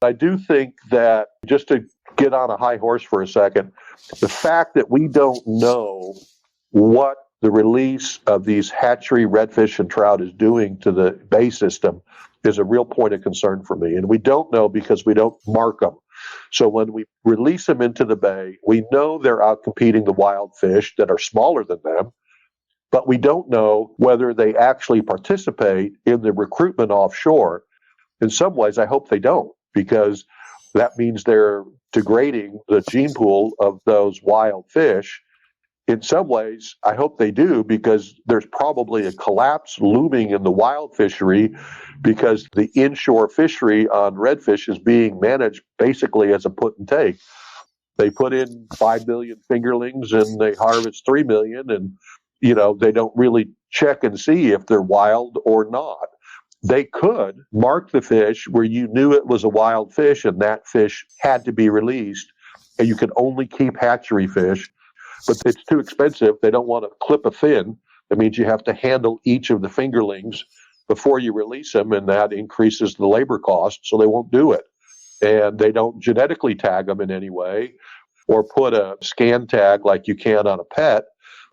I do think that, just to get on a high horse for a second, the fact that we don't know what the release of these hatchery redfish and trout is doing to the bay system is a real point of concern for me. And we don't know because we don't mark them. So when we release them into the bay, we know they're out competing the wild fish that are smaller than them, but we don't know whether they actually participate in the recruitment offshore. In some ways, I hope they don't, because that means they're degrading the gene pool of those wild fish. In some ways, I hope they do, because there's probably a collapse looming in the wild fishery, because the inshore fishery on redfish is being managed basically as a put and take. They put in 5 million fingerlings and they harvest 3 million, and they don't really check and see if they're wild or not. They could mark the fish where you knew it was a wild fish and that fish had to be released, and you could only keep hatchery fish. But it's too expensive. They don't want to clip a fin. That means you have to handle each of the fingerlings before you release them, and that increases the labor cost, so they won't do it. And they don't genetically tag them in any way or put a scan tag like you can on a pet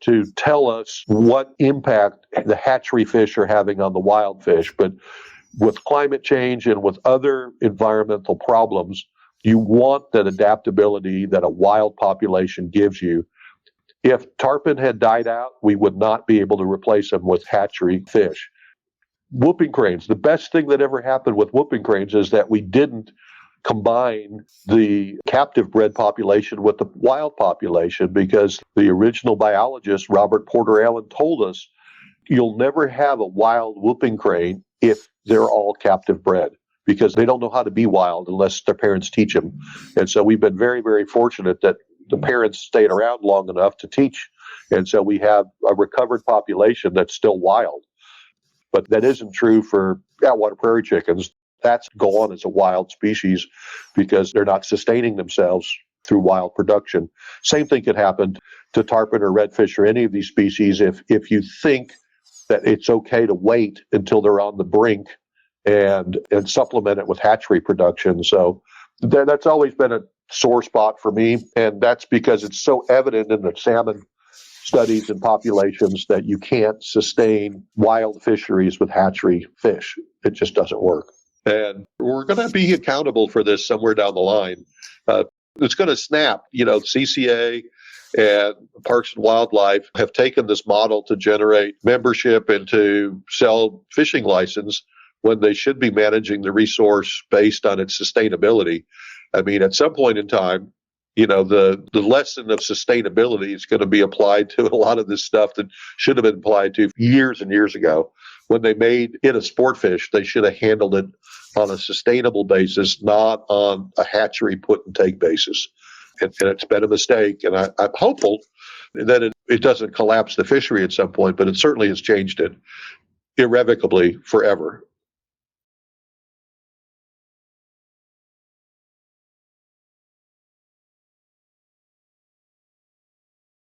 to tell us what impact the hatchery fish are having on the wild fish. But with climate change and with other environmental problems, you want that adaptability that a wild population gives you. If tarpon had died out, we would not be able to replace them with hatchery fish. Whooping cranes, the best thing that ever happened with whooping cranes is that we didn't combine the captive bred population with the wild population, because the original biologist, Robert Porter Allen, told us you'll never have a wild whooping crane if they're all captive bred, because they don't know how to be wild unless their parents teach them. And so we've been very, very fortunate that the parents stayed around long enough to teach. And so we have a recovered population that's still wild. But that isn't true for Atwater prairie chickens. That's gone as a wild species because they're not sustaining themselves through wild production. Same thing could happen to tarpon or redfish or any of these species if you think that it's okay to wait until they're on the brink and supplement it with hatchery production. So that's always been a sore spot for me, and that's because it's so evident in the salmon studies and populations that you can't sustain wild fisheries with hatchery fish. It just doesn't work. And we're going to be accountable for this somewhere down the line. It's going to snap. CCA and Parks and Wildlife have taken this model to generate membership and to sell fishing license when they should be managing the resource based on its sustainability. I mean, at some point in time, the lesson of sustainability is going to be applied to a lot of this stuff that should have been applied to years and years ago. When they made it a sport fish, they should have handled it on a sustainable basis, not on a hatchery put and take basis. And it's been a mistake. And I'm hopeful that it doesn't collapse the fishery at some point, but it certainly has changed it irrevocably forever.